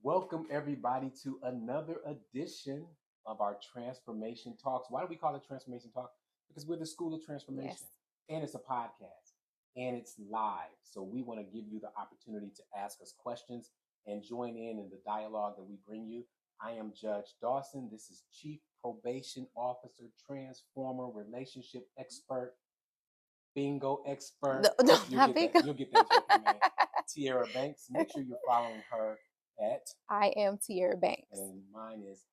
Welcome everybody to another edition of our Transformation Talks. Why do we call it Transformation Talk? Because we're the School of Transformation, and it's a podcast, and it's live. So we want to give you the opportunity to ask us questions and join in the dialogue that we bring you. I am Judge Dawson. This is Chief Probation Officer, Transformer, Relationship Expert, Bingo Expert. No, You'll not get bingo. You'll get that joke, man. Tierra Banks. Make sure you're following her at. I am Tierra Banks. And mine is.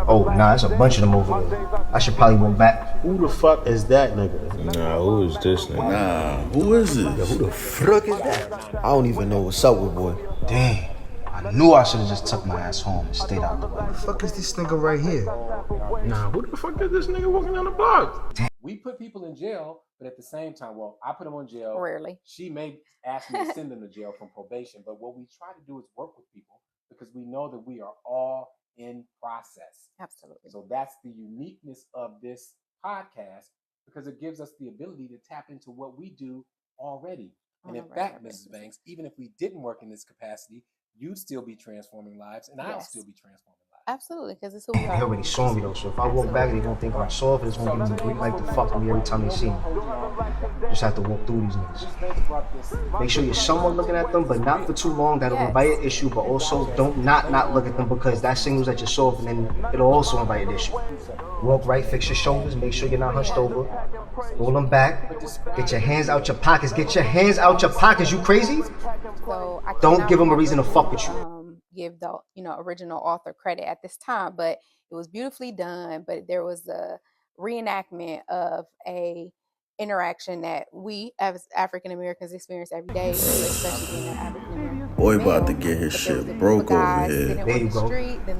Oh, nah, it's a bunch of them over there. I should probably walk back. Who the fuck is that nigga? Nah, who is this nigga? Nah, who is this? Yo, who the fuck is that? I don't even know what's up with boy. Damn, I knew I should have just took my ass home and stayed out the way. Who the fuck is this nigga right here? Nah, who the fuck is this nigga walking down the block? We put people in jail, but at the same time, well, I put them on jail. Rarely. She may ask me to send them to jail from probation, but what we try to do is work with people because we know that we are all in process. Absolutely. So that's the uniqueness of this podcast because it gives us the ability to tap into what we do already. And in fact, Mrs. Banks, even if we didn't work in this capacity, you'd still be transforming lives and I'll still be transforming lives. Absolutely, because it's who we are. They already saw me though, so if I walk back, they gonna think I'm soft and it's gonna give me green light to fuck with me every time they see me. Just have to walk through these niggas. Make sure you're someone looking at them, but not for too long. That'll invite an issue, but also don't not look at them because that signals that you're soft and then it'll also invite an issue. Walk right, fix your shoulders, make sure you're not hunched over. Roll them back. Get your hands out your pockets. Get your hands out your pockets. You crazy? So Don't give them a reason to fuck with you. Give the original author credit at this time, but it was beautifully done. But there was a reenactment of a interaction that we as African Americans experience every day, especially being an African American. Boy about to get his shit broke over here. There you go.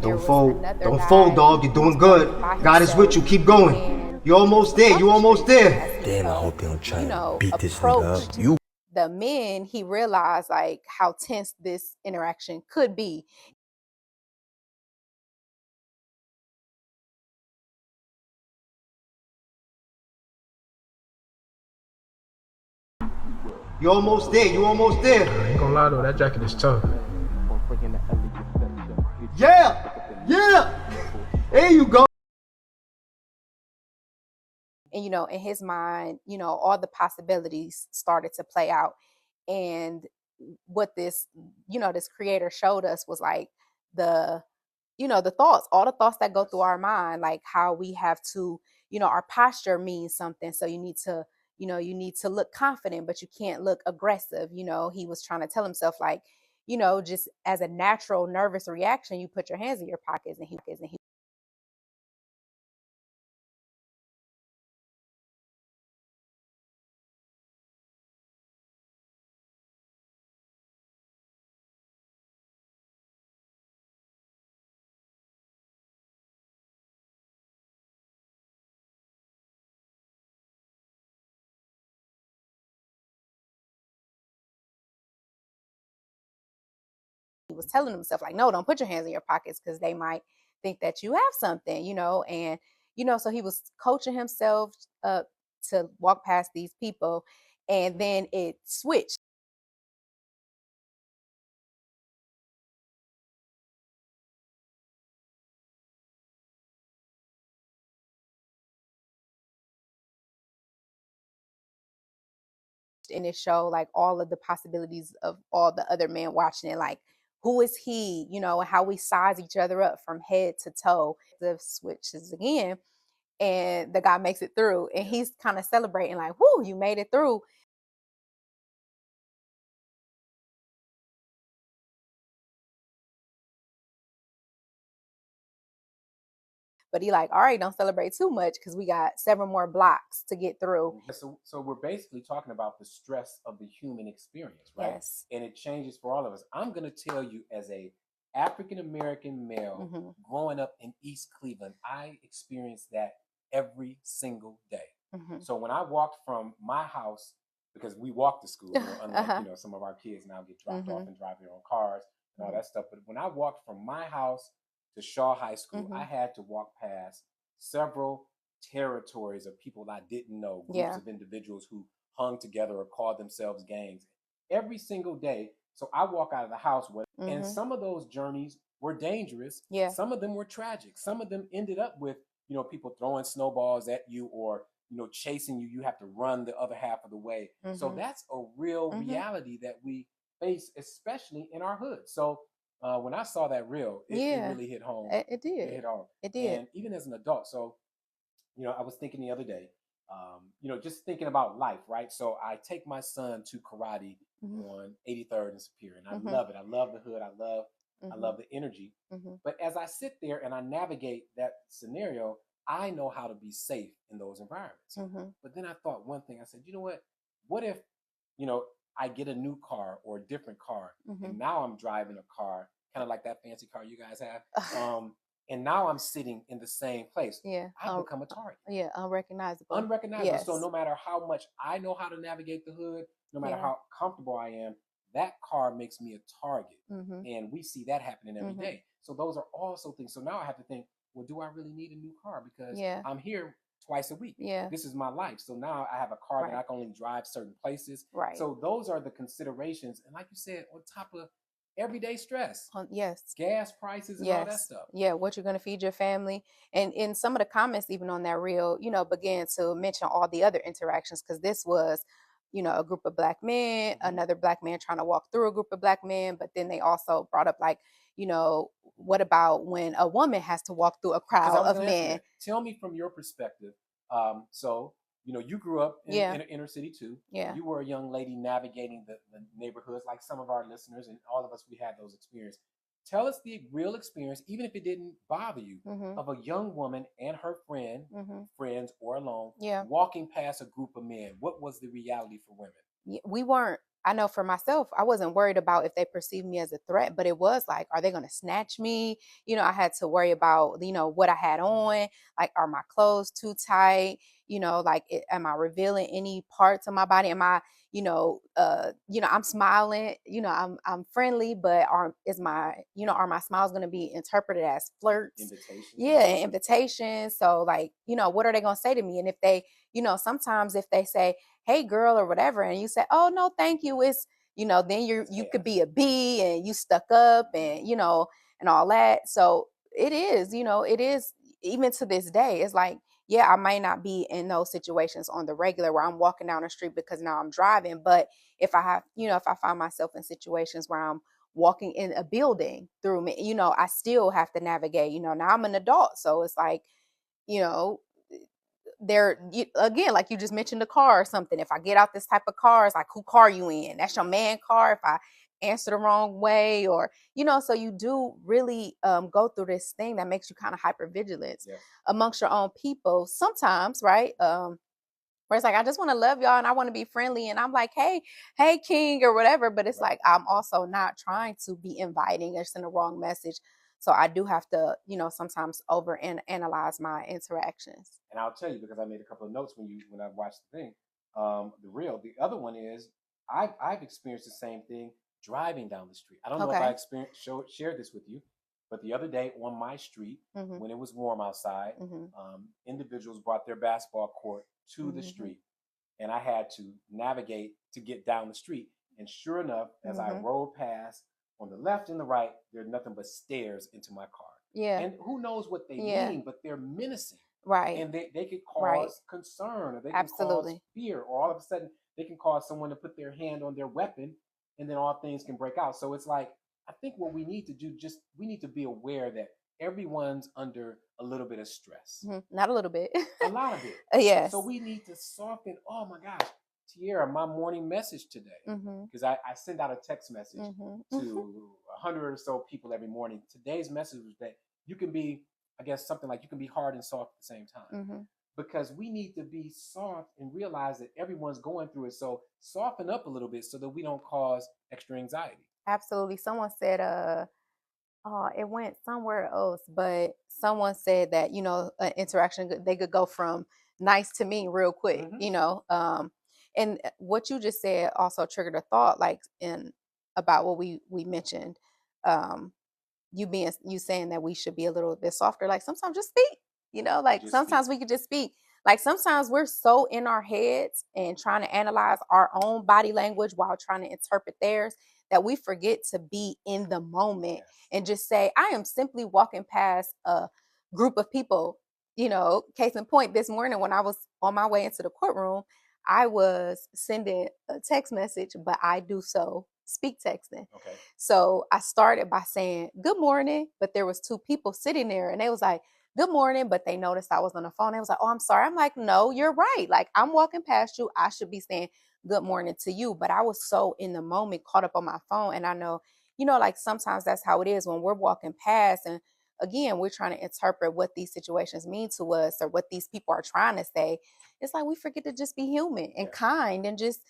Don't fold. Don't fold, dog. You're doing good. God is with you. Keep going. You're almost there. You're almost there. Damn, I hope they don't try to beat this nigga up. You. The men, he realized like how tense this interaction could be. You're almost there. You're almost there. I ain't gonna lie though, that jacket is tough. Yeah. Yeah. There you go. And, in his mind, all the possibilities started to play out. And what this, this creator showed us was like the thoughts, all the thoughts that go through our mind, like how we have to, our posture means something. So you need to, you need to look confident, but you can't look aggressive. He was trying to tell himself like, just as a natural nervous reaction, you put your hands in your pockets and he was telling himself like, no, don't put your hands in your pockets because they might think that you have something, and, so he was coaching himself up to walk past these people, and then it switched. And it showed like all of the possibilities of all the other men watching it, like who is he, how we size each other up from head to toe. The switches again, and the guy makes it through, and he's kind of celebrating like, whoo, you made it through. But he like, all right, don't celebrate too much because we got several more blocks to get through. So we're basically talking about the stress of the human experience, right? Yes. And it changes for all of us. I'm going to tell you, as a African-American male growing up in East Cleveland, I experienced that every single day. So when I walked from my house, because we walk to school, unlike some of our kids now get dropped off and drive their own cars and all that stuff. But when I walked from my house to Shaw High School, I had to walk past several territories of people I didn't know, groups of individuals who hung together or called themselves gangs. Every single day, So I walk out of the house with, and some of those journeys were dangerous. Yeah. Some of them were tragic. Some of them ended up with, people throwing snowballs at you or, chasing you. You have to run the other half of the way. So that's a real reality that we face, especially in our hood. So when I saw that reel, it really hit home. It did. It hit home. It did. And even as an adult, so, I was thinking the other day, just thinking about life, right? So I take my son to karate on 83rd and Superior, and I love it. I love the hood. I love the energy. But as I sit there and I navigate that scenario, I know how to be safe in those environments. But then I thought one thing. I said, you know what? What if, I get a new car or a different car, and now I'm driving a car, kind of like that fancy car you guys have. And now I'm sitting in the same place. Yeah. I become a target. Yeah, unrecognizable. Unrecognizable. Yes. So no matter how much I know how to navigate the hood, no matter how comfortable I am, that car makes me a target. And we see that happening every day. So those are also things. So now I have to think, well, do I really need a new car? Because I'm here twice a week. Yeah. This is my life. So now I have a car that I can only drive certain places. Right. So those are the considerations. And like you said, on top of everyday stress. Yes. Gas prices and all that stuff. Yeah, what you're going to feed your family. And in some of the comments, even on that reel, began to mention all the other interactions, because this was, a group of Black men, another Black man trying to walk through a group of Black men. But then they also brought up, like, what about when a woman has to walk through a crowd of men? Tell me from your perspective. So, you grew up in an inner city too. Yeah. You were a young lady navigating the neighborhoods, like some of our listeners and all of us, we had those experiences. Tell us the real experience, even if it didn't bother you, of a young woman and her friends or alone, walking past a group of men. What was the reality for women? We weren't, I know for myself, I wasn't worried about if they perceived me as a threat, but it was like, are they going to snatch me? I had to worry about, what I had on, like, are my clothes too tight? Like, am I revealing any parts of my body? Am I, I'm smiling, I'm friendly, but are my smiles going to be interpreted as flirts? Invitations. Yeah, invitations. So, like, what are they going to say to me? And if they, sometimes if they say, hey girl, or whatever, and you say, oh no, thank you, it's, then you could be a B and you stuck up and, and all that. So it is, even to this day, it's like, yeah, I might not be in those situations on the regular where I'm walking down the street because now I'm driving. But if I have, if I find myself in situations where I'm walking in a building through me, I still have to navigate, now I'm an adult. So it's like, again, like you just mentioned, the car or something. If I get out this type of car, it's like, who car you in? That's your man car. If I answer the wrong way, or so you do really go through this thing that makes you kind of hyper vigilant amongst your own people sometimes, right? Where it's like, I just want to love y'all and I want to be friendly, and I'm like, hey king or whatever, but it's like, I'm also not trying to be inviting or send a wrong message. So I do have to, sometimes over and analyze my interactions. And I'll tell you, because I made a couple of notes when I watched the thing, the reel. The other one is I've experienced the same thing driving down the street. I don't know if I shared this with you, but the other day on my street, when it was warm outside, individuals brought their basketball court to the street, and I had to navigate to get down the street. And sure enough, as I rode past, on the left and the right, there's nothing but stairs into my car. Yeah. And who knows what they mean, but they're menacing. Right. And they could cause concern, or they can cause fear, or all of a sudden they can cause someone to put their hand on their weapon, and then all things can break out. So it's like, I think what we need to do, we need to be aware that everyone's under a little bit of stress. Not a little bit. A lot of it. Yes. So we need to soften. Oh my gosh. Tierra, my morning message today, because I send out a text message to 100 or so people every morning. Today's message was that you can be, I guess, something like you can be hard and soft at the same time, because we need to be soft and realize that everyone's going through it. So soften up a little bit so that we don't cause extra anxiety. Absolutely. Someone said, it went somewhere else, but someone said that, an interaction, they could go from nice to mean real quick, and what you just said also triggered a thought, like about what we mentioned, you saying that we should be a little bit softer. Like, sometimes just speak, like just sometimes we could just speak. Like, sometimes we're so in our heads and trying to analyze our own body language while trying to interpret theirs that we forget to be in the moment and just say, I am simply walking past a group of people. You know, case in point, this morning when I was on my way into the courtroom, I was sending a text message, but I do so speak texting. Okay. So I started by saying good morning, but there was two people sitting there and they was like, good morning, but they noticed I was on the phone. They was like, oh, I'm sorry. I'm like, no, you're right. Like, I'm walking past you. I should be saying good morning to you. But I was so in the moment, caught up on my phone. And I know, you know, like sometimes that's how it is when we're walking past. And again, we're trying to interpret what these situations mean to us or what these people are trying to say. It's like we forget to just be human and kind and just,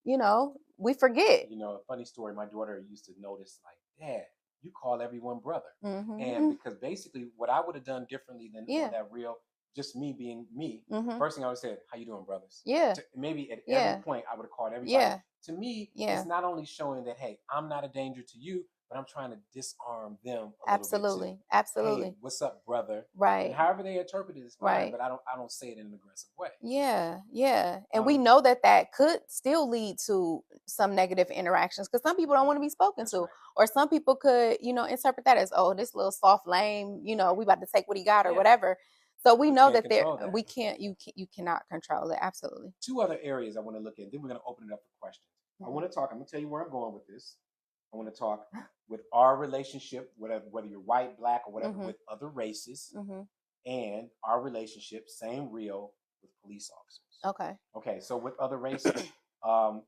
you know, we forget. You know, a funny story, my daughter used to notice, like, Dad, you call everyone brother. And because basically what I would have done differently than on that real, just me being me, first thing I would say, how you doing, brothers? Maybe at every point I would have called everybody. To me, it's not only showing that, hey, I'm not a danger to you, but I'm trying to disarm them a little bit too. Absolutely. Hey, what's up, brother? Right. And however they interpret it is fine, but I don't say it in an aggressive way. And we know that could still lead to some negative interactions because some people don't want to be spoken to, or some people could, you know, interpret that as, oh, this little soft lame, you know, we about to take what he got or whatever. So we know that you cannot control it. Absolutely. Two other areas I want to look at. Then we're going to open it up for questions. I'm going to tell you where I'm going with this. I want to talk with our relationship, whether you're white, black, or whatever, with other races, and our relationship, same real, with police officers. Okay. So with other races,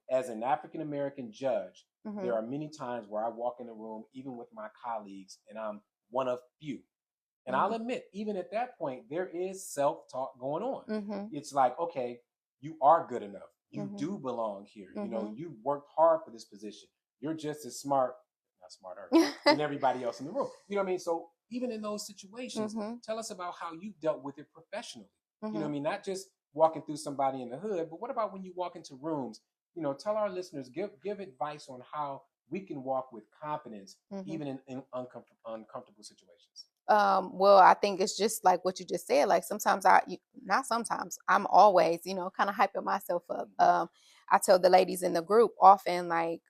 as an African American judge, there are many times where I walk in a room, even with my colleagues, and I'm one of few. And I'll admit, even at that point, there is self-talk going on. It's like, okay, you are good enough. You do belong here. You know, you worked hard for this position. You're just as smart, not smarter, than everybody else in the room. You know what I mean? So even in those situations, tell us about how you dealt with it professionally. You know what I mean? Not just walking through somebody in the hood, but what about when you walk into rooms? You know, tell our listeners, give advice on how we can walk with confidence, even in uncomfortable situations. Well, I think it's just like what you just said. Like sometimes I'm always, you know, kind of hyping myself up. I tell the ladies in the group often, like,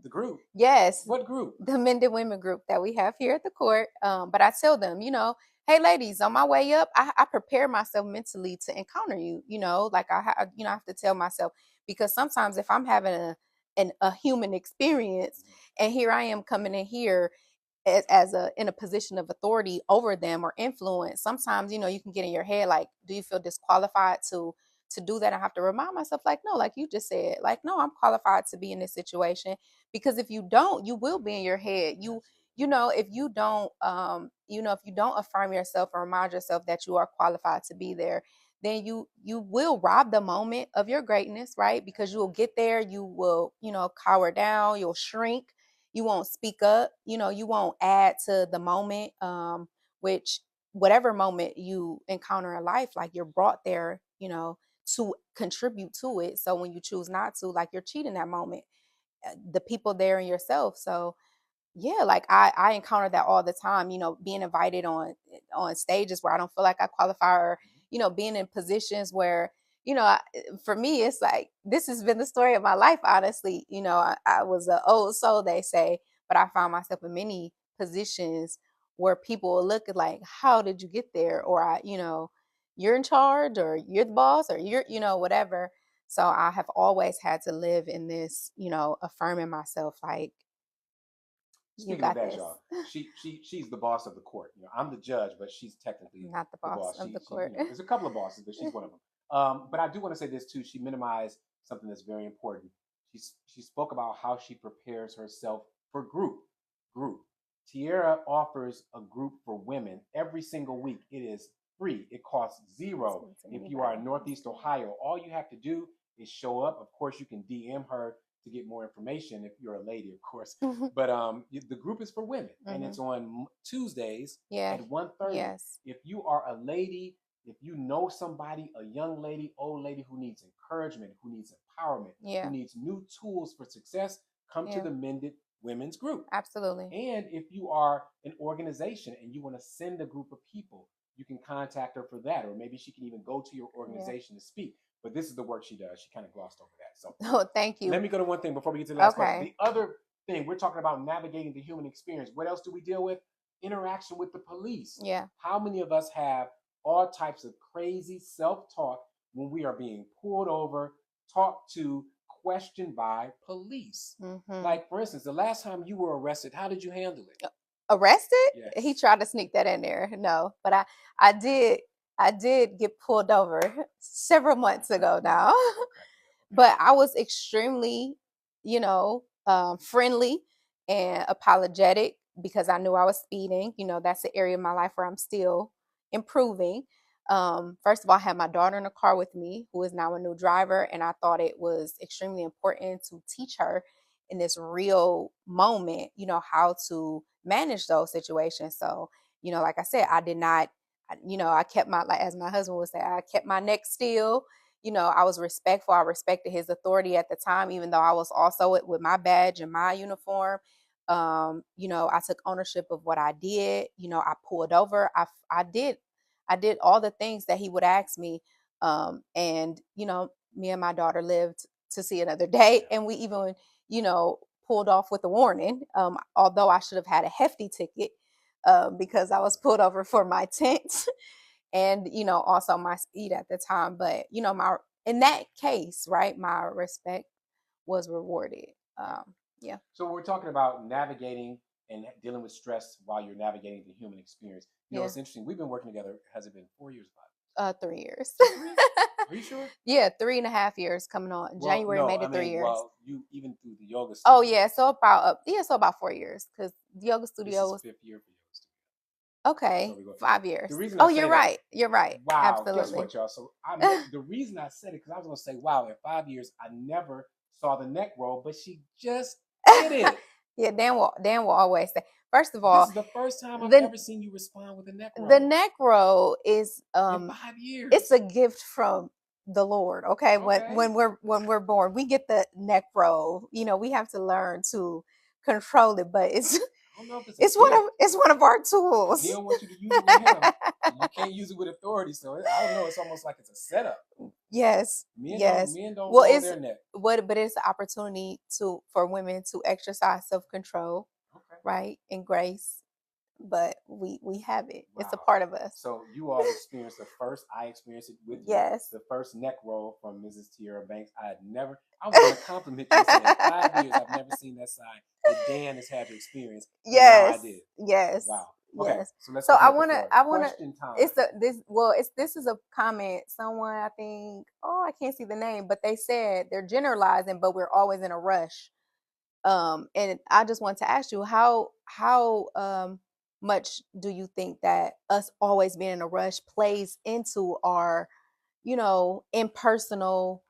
the group? Yes. What group? The Men and Women group that we have here at the court. But I tell them, you know, hey, ladies, on my way up, I prepare myself mentally to encounter you. You know, like I have to tell myself, because sometimes if I'm having a human experience and here I am coming in here in a position of authority over them or influence, sometimes, you know, you can get in your head like, do you feel disqualified to do that? I have to remind myself, like, no, like you just said, like, no, I'm qualified to be in this situation. Because if you don't, you will be in your head. You know, if you don't affirm yourself or remind yourself that you are qualified to be there, then you will rob the moment of your greatness, right? Because you will get there, you will, you know, cower down, you'll shrink, you won't speak up, you know, you won't add to the moment, which whatever moment you encounter in life, like you're brought there, you know, to contribute to it. So when you choose not to, like you're cheating that moment, the people there and yourself. So yeah, like I encounter that all the time, you know, being invited on stages where I don't feel like I qualify, or, you know, being in positions where, you know, for me, it's like, this has been the story of my life, honestly. You know, I was an old soul, they say, but I found myself in many positions where people will look at like, how did you get there? Or you know, you're in charge, or you're the boss, or you're, you know, whatever. So I have always had to live in this, you know, affirming myself, like, speaking of that, y'all, she's the boss of the court. You know, I'm the judge, but she's technically not the boss of the court. You know, there's a couple of bosses, but she's one of them. But I do want to say this too. She minimized something that's very important. She spoke about how she prepares herself for group. Tierra offers a group for women every single week. It is free. It costs $0. If you are in Northeast Ohio, all you have to do is show up. Of course, you can DM her to get more information if you're a lady, of course. But the group is for women, and it's on Tuesdays at 1:30. Yes. If you are a lady, if you know somebody, a young lady, old lady who needs encouragement, who needs empowerment, who needs new tools for success, come to the Mended Women's group. Absolutely. And if you are an organization and you want to send a group of people, you can contact her for that, or maybe she can even go to your organization to speak. But this is the work she does. She kind of glossed over that. So, oh, thank you. Let me go to one thing before we get to the last question. The other thing. We're talking about navigating the human experience. What else do we deal with? Interaction with the police. Yeah. How many of us have all types of crazy self-talk when we are being pulled over, talked to, questioned by police? Like, for instance, the last time you were arrested, how did you handle it? Arrested? Yes. He tried to sneak that in there. No, but I did get pulled over several months ago now. But I was extremely, friendly and apologetic because I knew I was speeding. That's an area of my life where I'm still improving. First of all, I had my daughter in the car with me, who is now a new driver, and I thought it was extremely important to teach her in this real moment, how to manage those situations. So, like I said, I did not, I kept like as my husband would say, I kept my neck still. I was respectful. I respected his authority at the time, even though I was also with my badge and my uniform. I took ownership of what I did. I pulled over. I did all the things that he would ask me. And me and my daughter lived to see another day. And we even, pulled off with a warning. Although I should have had a hefty ticket because I was pulled over for my tint. And also my speed at the time, but in that case, right, my respect was rewarded. Yeah. So we're talking about navigating and dealing with stress while you're navigating the human experience. It's interesting. We've been working together. Has it been 4 years? 3 years. Are you sure? Yeah, 3.5 years coming on. January made it 3 years. Well, you even through the yoga studio. Oh yeah, so about 4 years because the yoga studio was 5th year for yoga studio. Okay, so 5 years. The reason you're right. You're right. Wow. Absolutely. Guess what, y'all? So the reason I said it because I was going to say, wow, in 5 years I never saw the neck roll, but she just did it. Yeah, Dan will always say. First of all, this is the first time I've ever seen you respond with a neck roll. The neck roll is in 5 years. It's a gift from the Lord. Okay? When we're born, we get the neck roll. We have to learn to control it, but it's it's one of our tools. He don't want you to use it with him. You can't use it with authority, so I don't know. It's almost like it's a setup. Yes. Men don't roll their neck. But it's an opportunity for women to exercise self-control, right, and grace. But we have it. Wow. It's a part of us. So you all experienced I experienced it with you. Yes. The first neck roll from Mrs. Tierra Banks. I was going to compliment you. In 5 years, I've never seen that side that Dan has had to experience. Yes. Now I did. Yes. Wow. Okay. Yes. So I want to. Question time. This is a comment. Someone, I think. I can't see the name, but they said they're generalizing, but we're always in a rush. And I just want to ask you how much do you think that us always being in a rush plays into our, impersonal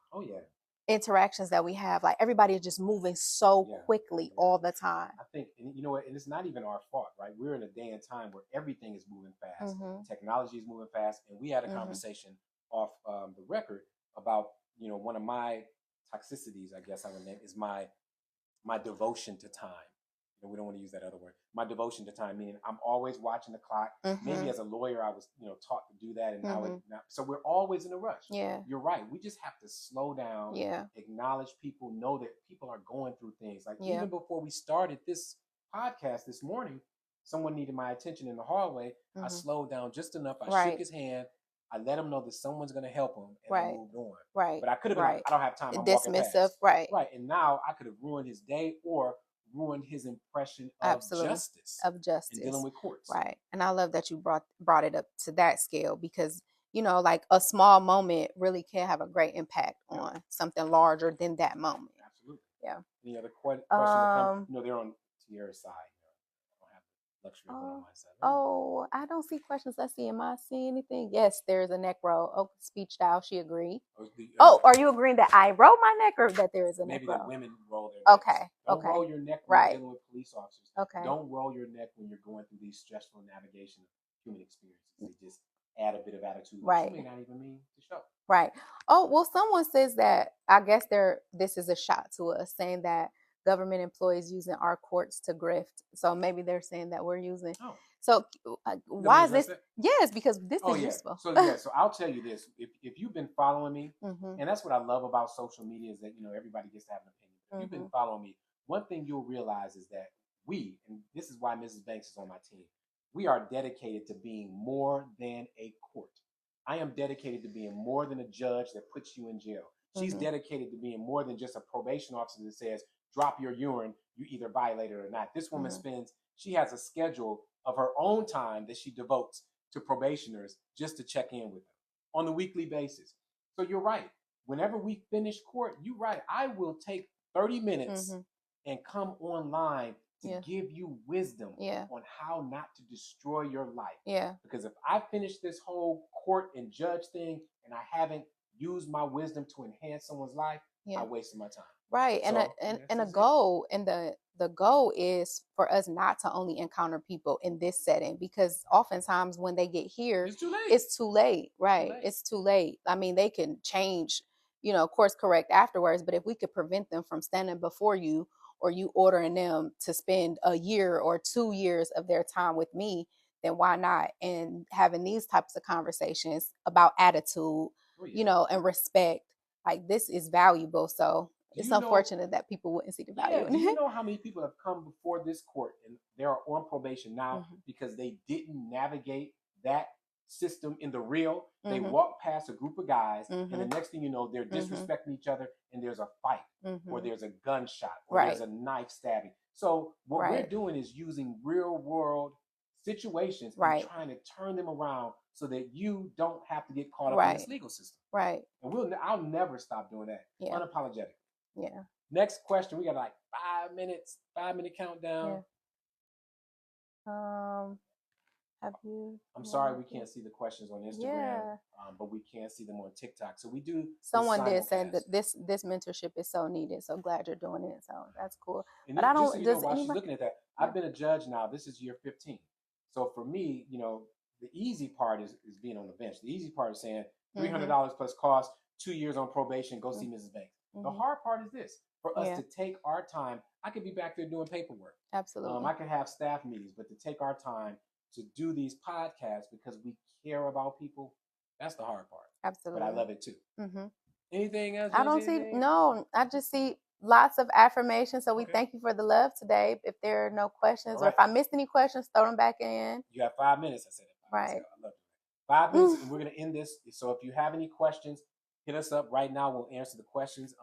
interactions that we have? Like everybody is just moving so quickly all the time. I think, and you know what, and it's not even our fault, right? We're in a day and time where everything is moving fast. Technology is moving fast. And we had a conversation off the record about, one of my toxicities, I guess I would name, is my devotion to time. We don't want to use that other word. My devotion to time, meaning I'm always watching the clock. Maybe as a lawyer, I was, taught to do that, and now so we're always in a rush. Yeah, you're right. We just have to slow down. Yeah, acknowledge people, know that people are going through things. Like even before we started this podcast this morning, someone needed my attention in the hallway. I slowed down just enough. I shook his hand. I let him know that someone's going to help him, and I moved on. Right. But I could have been. I don't have time. I'm dismissive. Right. Right. And now I could have ruined his day or ruined his impression of justice. And dealing with courts. Right. And I love that you brought it up to that scale because, like a small moment really can have a great impact on something larger than that moment. Absolutely. Yeah. Any other questions? They're on Tierra's side. I don't have the luxury of on my side. I don't see questions. Let's see. Am I seeing anything? Yes, there's a neck roll. Oh, speech style. She agreed. Are you agreeing that I roll my neck or that there is a neck roll? Maybe that women roll their necks. Okay. Don't roll your neck when you're dealing with police officers. Okay. Don't roll your neck when you're going through these stressful navigation of human experiences. They just add a bit of attitude. Right. You may not even mean to show. Right. Oh, well, someone says that, I guess this is a shot to us, saying that government employees using our courts to grift. So maybe they're saying that we're using. So why is this? Yes, because this is useful. So I'll tell you this: if you've been following me, and that's what I love about social media is that everybody gets to have an opinion. If you've been following me, one thing you'll realize is that and this is why Mrs. Banks is on my team, we are dedicated to being more than a court. I am dedicated to being more than a judge that puts you in jail. She's dedicated to being more than just a probation officer that says, drop your urine, you either violate it or not. This woman she has a schedule of her own time that she devotes to probationers just to check in with them on a weekly basis. So you're right. Whenever we finish court, you're right. I will take 30 minutes and come online to give you wisdom on how not to destroy your life. Yeah. Because if I finish this whole court and judge thing and I haven't used my wisdom to enhance someone's life, I wasted my time. Right. So, and a goal, and the goal is for us not to only encounter people in this setting, because oftentimes when they get here, it's too late. It's too late. Right. It's too late. I mean, they can change, course correct afterwards, but if we could prevent them from standing before you, or you ordering them to spend a year or 2 years of their time with me, then why not? And having these types of conversations about attitude, and respect, like, this is valuable. So it's unfortunate that people wouldn't see the value in it. Do you know how many people have come before this court and they are on probation now because they didn't navigate that system in the real? They walk past a group of guys and the next thing you know, they're disrespecting each other and there's a fight or there's a gunshot or there's a knife stabbing. So what we're doing is using real world situations and trying to turn them around so that you don't have to get caught up in this legal system. Right. And I'll never stop doing that. Unapologetic. Yeah. Next question. We got like 5 minutes, 5-minute countdown. Have you? I'm sorry we can't see the questions on Instagram, but we can see them on TikTok. So we do. Someone did say that this mentorship is so needed. So glad you're doing it. So that's cool. And but I don't. So does while anybody... she's looking at that, I've been a judge now. This is year 15. So for me, the easy part is being on the bench. The easy part is saying $300 plus cost, 2 years on probation, go see Mrs. Banks. The hard part is this: for us to take our time. I could be back there doing paperwork. Absolutely. I could have staff meetings, but to take our time to do these podcasts because we care about people, that's the hard part. Absolutely. But I love it too. Anything else? I don't see, no, I just see lots of affirmations. So we thank you for the love today. If there are no questions or if I missed any questions, throw them back in. You have 5 minutes. I said it. Right. I love it. 5 minutes and we're going to end this. So if you have any questions, hit us up right now. We'll answer the questions.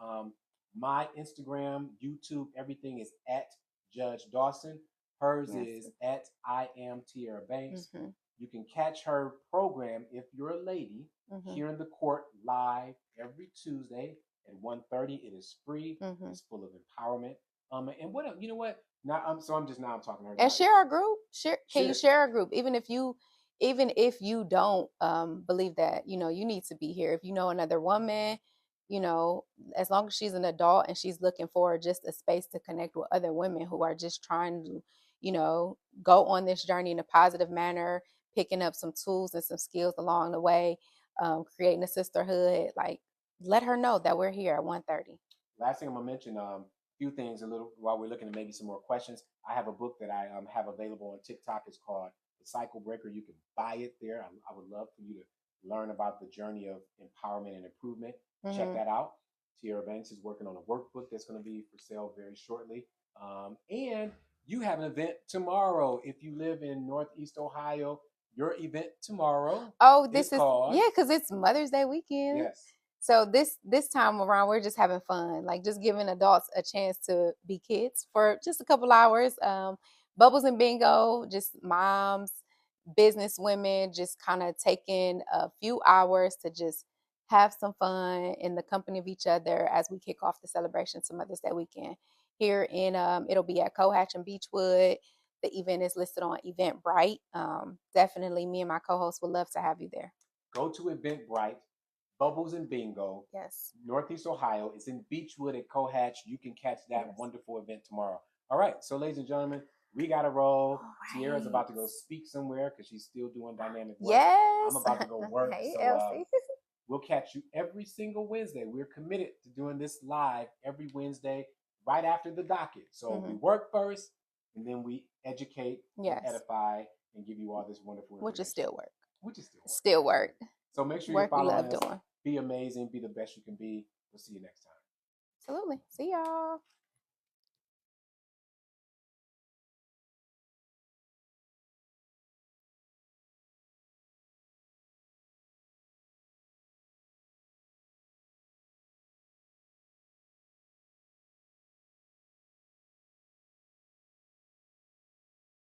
My Instagram, YouTube, everything is at Judge Dawson. Hers is at I am Tierra Banks. You can catch her program if you're a lady here in the court live every Tuesday at 1:30. It is free. It's full of empowerment. And what you know what? Now I'm talking to her. And share our group. Can you share our group? Even if you don't believe that you need to be here. If you know another woman, as long as she's an adult and she's looking for just a space to connect with other women who are just trying to, go on this journey in a positive manner, picking up some tools and some skills along the way, creating a sisterhood, like, let her know that we're here at 1:30. Last thing I'm gonna mention, few things a little while we're looking at maybe some more questions. I have a book that I have available on TikTok. It's called The Cycle Breaker. You can buy it there. I would love for you to learn about the journey of empowerment and improvement. Check that out. Tierra Banks is working on a workbook that's going to be for sale very shortly. And you have an event tomorrow. If you live in Northeast Ohio, your event tomorrow. Oh, this is called, because it's Mother's Day weekend. Yes. So this time around, we're just having fun, like just giving adults a chance to be kids for just a couple hours. Bubbles and bingo, just moms, business women, just kind of taking a few hours to just have some fun in the company of each other as we kick off the celebration to Mother's Day weekend. Here in it'll be at Cohatch and Beechwood. The event is listed on Eventbrite. Definitely, me and my co-host would love to have you there. Go to Eventbrite. Bubbles and Bingo. Yes. Northeast Ohio. It's in Beechwood at Cohatch. You can catch that wonderful event tomorrow. All right. So, ladies and gentlemen, we got to roll. Right. Tierra's about to go speak somewhere because she's still doing dynamic work. Yes. I'm about to go work. Hey, so, Elsie. We'll catch you every single Wednesday. We're committed to doing this live every Wednesday right after the docket. So we work first, and then we educate, and edify, and give you all this wonderful information. Which is still work. Still work. So make sure work you follow we love us. Doing. Be amazing. Be the best you can be. We'll see you next time. Absolutely. See y'all.